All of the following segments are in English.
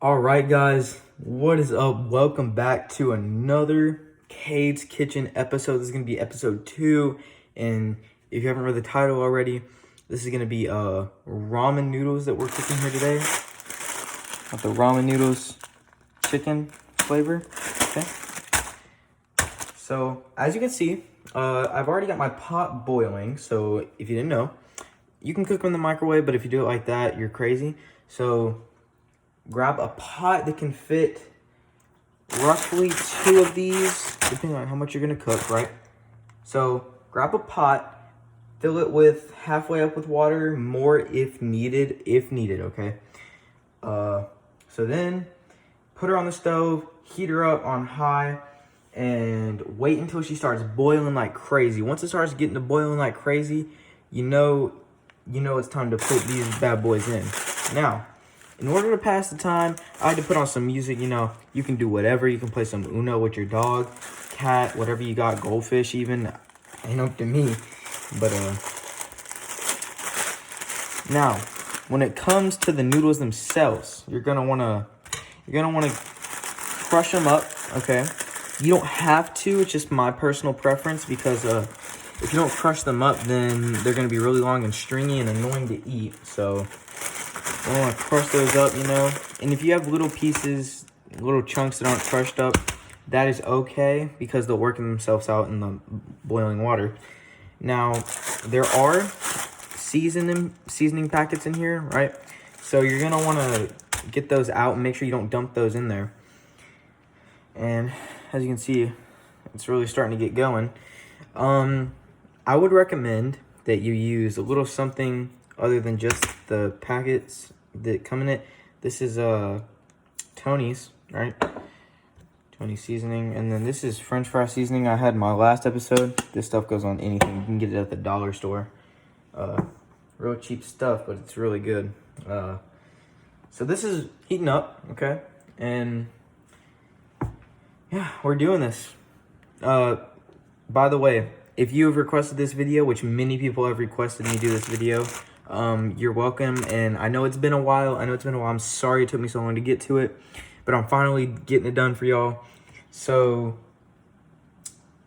All right, guys, what is up? Welcome back to another Cade's Kitchen episode. This is gonna be episode 2, and if you haven't read the title already, this is gonna be ramen noodles that we're cooking here today. Got the ramen noodles chicken flavor. Okay. So as you can see, I've already got my pot boiling. So if you didn't know, you can cook in the microwave, but if you do it like that, you're crazy. So grab a pot that can fit roughly 2 of these, depending on how much you're gonna cook, right? So grab a pot, fill it with halfway up with water, more if needed, okay? So then put her on the stove, heat her up on high, and wait until she starts boiling like crazy. Once it starts getting to boiling like crazy, you know it's time to put these bad boys in. Now, in order to pass the time, I had to put on some music. You can do whatever. You can play some Uno with your dog, cat, whatever you got, goldfish even. Ain't up to me. But now, when it comes to the noodles themselves, you're gonna wanna crush them up, okay? You don't have to, it's just my personal preference because if you don't crush them up, then they're gonna be really long and stringy and annoying to eat. So I want to crush those up, And if you have little pieces, little chunks that aren't crushed up, that is okay because they'll work themselves out in the boiling water. Now, there are seasoning packets in here, right? So you're going to want to get those out and make sure you don't dump those in there. And as you can see, it's really starting to get going. I would recommend that you use a little something other than just the packets that come in it. This is Tony's, right? Tony's seasoning, and then this is French fry seasoning I had in my last episode. This stuff goes on anything. You can get it at the dollar store. Real cheap stuff, but it's really good. So this is heating up, okay? And yeah, we're doing this. By the way, if you have requested this video, which many people have requested me do this video, you're welcome. And I know it's been a while. I'm sorry it took me so long to get to it, but I'm finally getting it done for y'all. So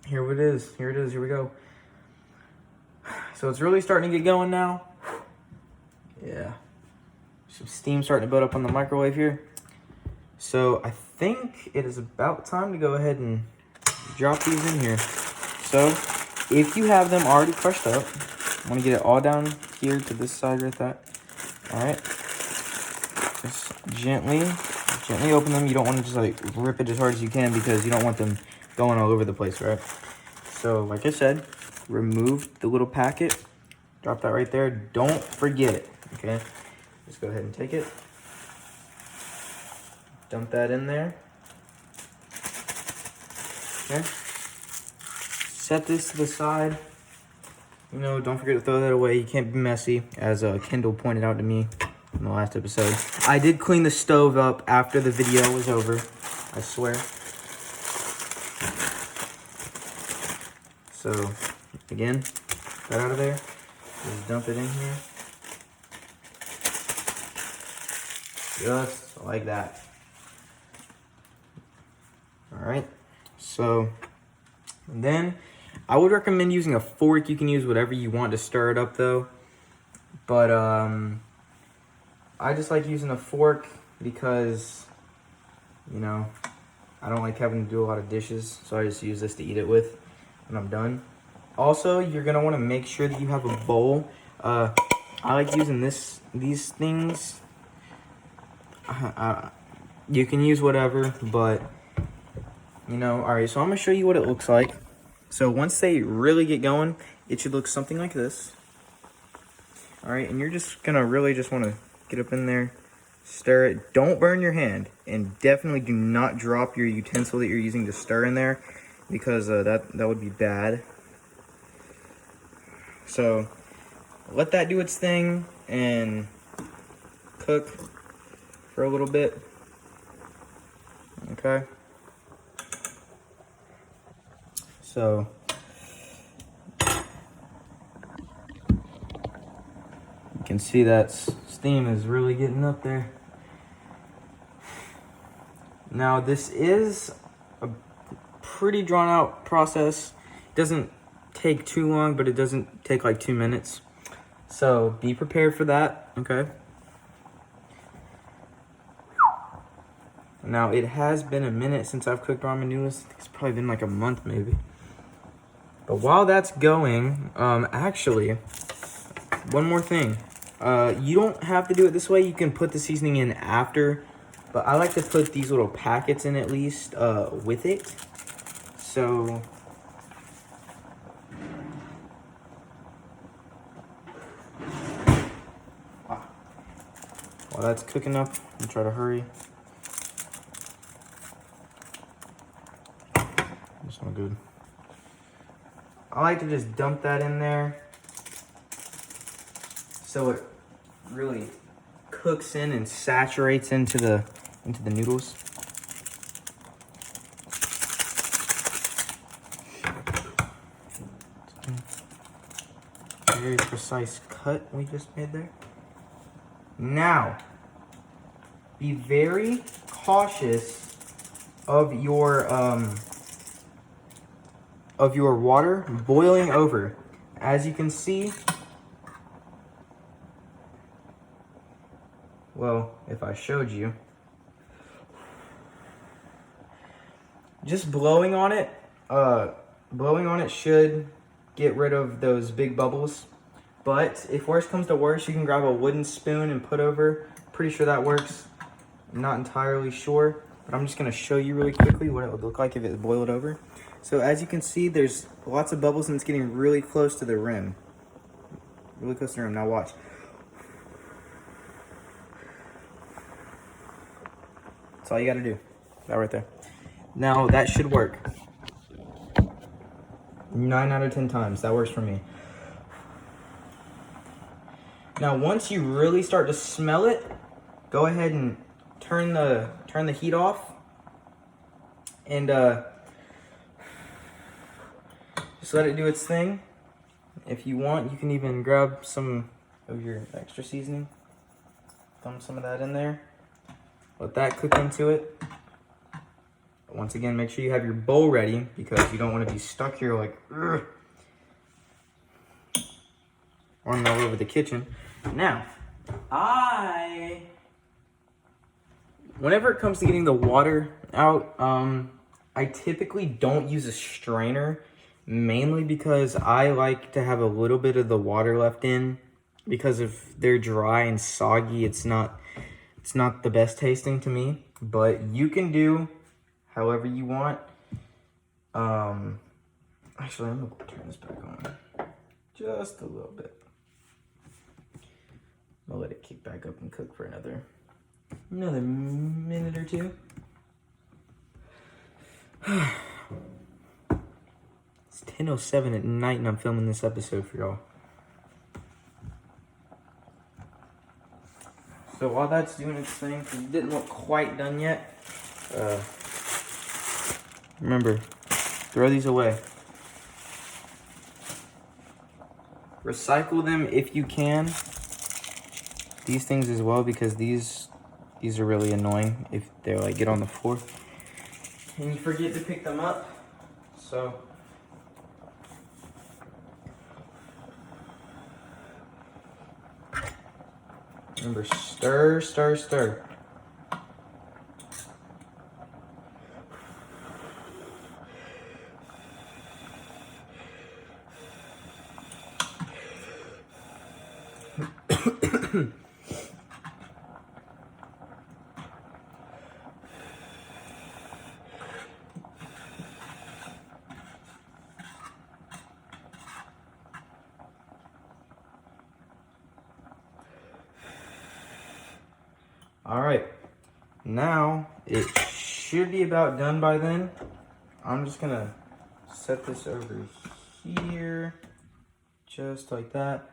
here it is. Here we go. So it's really starting to get going now. Yeah. Some steam starting to build up on the microwave here. So I think it is about time to go ahead and drop these in here. So if you have them already crushed up, I'm gonna get it all down here to this side right there. All right. Just gently open them. You don't want to just like rip it as hard as you can because you don't want them going all over the place, right? So like I said, remove the little packet. Drop that right there. Don't forget it, okay? Just go ahead and take it. Dump that in there. Okay. Set this to the side. Don't forget to throw that away. You can't be messy, as Kendall pointed out to me in the last episode. I did clean the stove up after the video was over, I swear. So, again, that out of there. Just dump it in here. Just like that. Alright, so then I would recommend using a fork. You can use whatever you want to stir it up though. But I just like using a fork because, I don't like having to do a lot of dishes. So I just use this to eat it with when I'm done. Also, you're going to want to make sure that you have a bowl. I like using these things. You can use whatever, but, alright, so I'm going to show you what it looks like. So once they really get going, it should look something like this. All right, and you're just gonna really just want to get up in there, stir it. Don't burn your hand, and definitely do not drop your utensil that you're using to stir in there, because that would be bad. So let that do its thing and cook for a little bit. Okay. So you can see that steam is really getting up there. Now this is a pretty drawn out process. It doesn't take too long, but it doesn't take like 2 minutes. So be prepared for that, okay? Now it has been a minute since I've cooked ramen noodles. It's probably been like a month maybe. But while that's going, actually, one more thing. You don't have to do it this way. You can put the seasoning in after, but I like to put these little packets in at least with it. So while that's cooking up, I'm try to hurry. That's not good. I like to just dump that in there so it really cooks in and saturates into the noodles. Very precise cut we just made there. Now, be very cautious of your water boiling over. As you can see, well, if I showed you, just blowing on it should get rid of those big bubbles. But if worse comes to worse, you can grab a wooden spoon and put over. Pretty sure that works. I'm not entirely sure, but I'm just gonna show you really quickly what it would look like if it boiled over. So as you can see, there's lots of bubbles and it's getting really close to the rim. Really close to the rim. Now watch. That's all you gotta do. That right there. Now that should work. 9 out of 10 times. That works for me. Now once you really start to smell it, go ahead and turn the heat off. And just let it do its thing. If you want, you can even grab some of your extra seasoning. Thumb some of that in there. Let that cook into it. But once again, make sure you have your bowl ready because you don't want to be stuck here like running all over the kitchen. Now, whenever it comes to getting the water out, I typically don't use a strainer, mainly because I like to have a little bit of the water left in, because if they're dry and soggy, it's not the best tasting to me. But you can do however you want. Actually, I'm gonna turn this back on just a little bit. I'll let it kick back up and cook for another minute or two. It's 10:07 at night and I'm filming this episode for y'all. So while that's doing its thing, because it didn't look quite done yet, remember, throw these away. Recycle them if you can. These things as well, because these are really annoying if they're like get on the floor and you forget to pick them up. So remember, stir, stir, stir. All right, now it should be about done by then. I'm just gonna set this over here, just like that.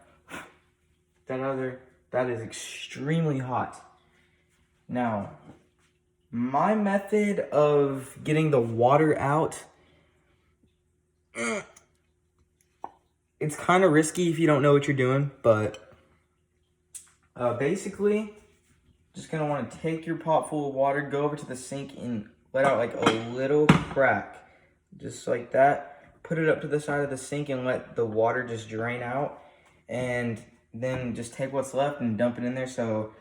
That is extremely hot. Now, my method of getting the water out, it's kind of risky if you don't know what you're doing, but basically, just gonna want to take your pot full of water, go over to the sink and let out like a little crack, just like that. Put it up to the side of the sink and let the water just drain out, and then just take what's left and dump it in there. So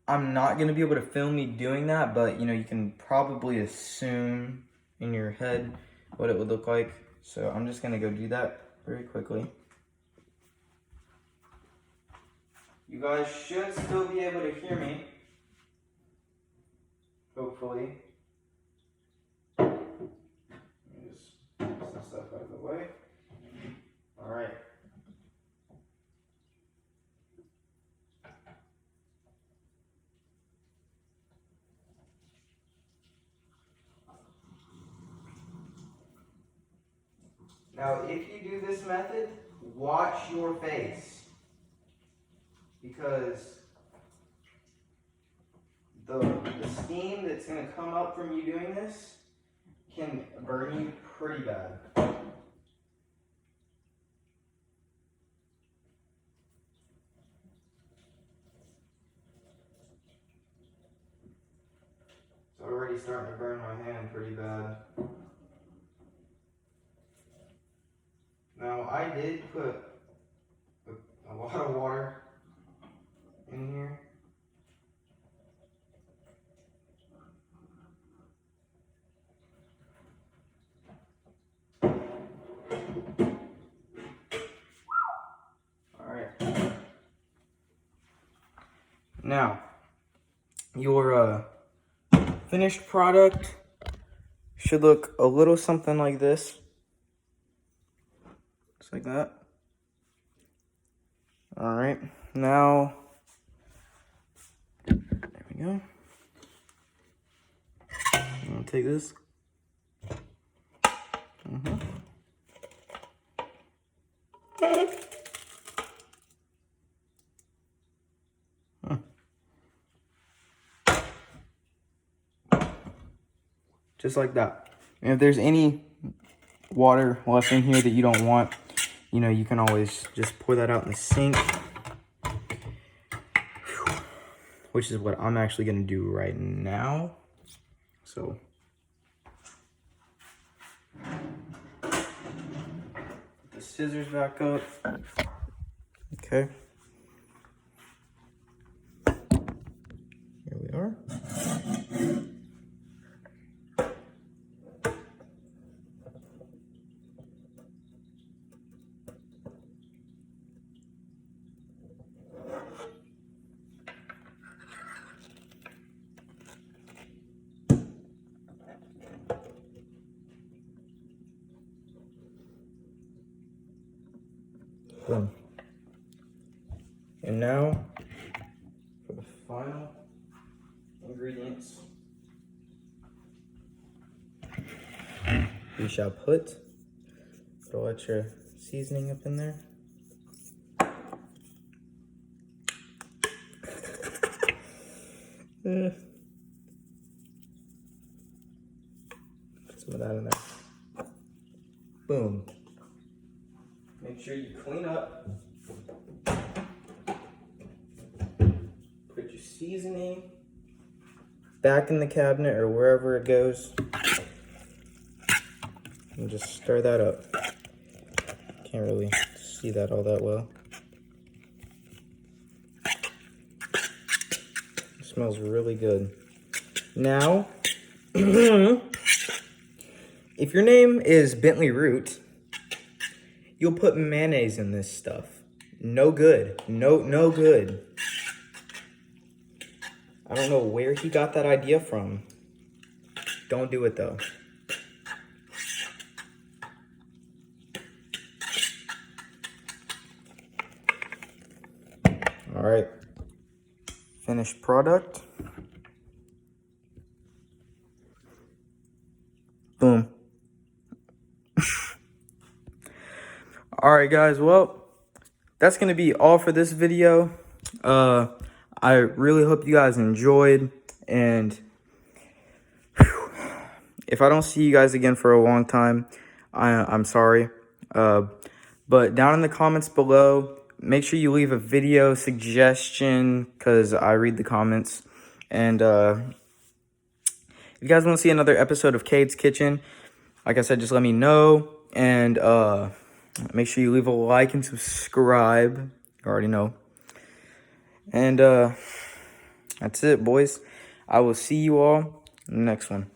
I'm not gonna be able to film me doing that, but you know, you can probably assume in your head what it would look like. So I'm just gonna go do that very quickly. You guys should still be able to hear me, hopefully. Let me just get some stuff out of the way. All right. Now, if you do this method, watch your face, because the steam that's going to come up from you doing this can burn you pretty bad. It's already starting to burn my hand pretty bad. Now, I did put a lot of water in here. Alright. Now, your finished product should look a little something like this. Just like that. Alright, now, there we go. I'm gonna take this. Just like that. And if there's any water left in here that you don't want, you know, you can always just pour that out in the sink. Which is what I'm actually gonna do right now. So, put the scissors back up. Okay. Here we are. Boom. And now for the final ingredients, we shall put a little extra seasoning up in there. Put some of that in there. Boom. Make sure you clean up. Put your seasoning back in the cabinet or wherever it goes. And just stir that up. Can't really see that all that well. It smells really good. Now, if your name is Bentley Root, you'll put mayonnaise in this stuff. No good. No good. I don't know where he got that idea from. Don't do it though. All right. Finished product. Boom. All right, guys. Well, that's going to be all for this video. I really hope you guys enjoyed. And if I don't see you guys again for a long time, I'm sorry. But down in the comments below, make sure you leave a video suggestion because I read the comments. And if you guys want to see another episode of Cade's Kitchen, like I said, just let me know. And make sure you leave a like and subscribe. You already know. And that's it, boys. I will see you all in the next one.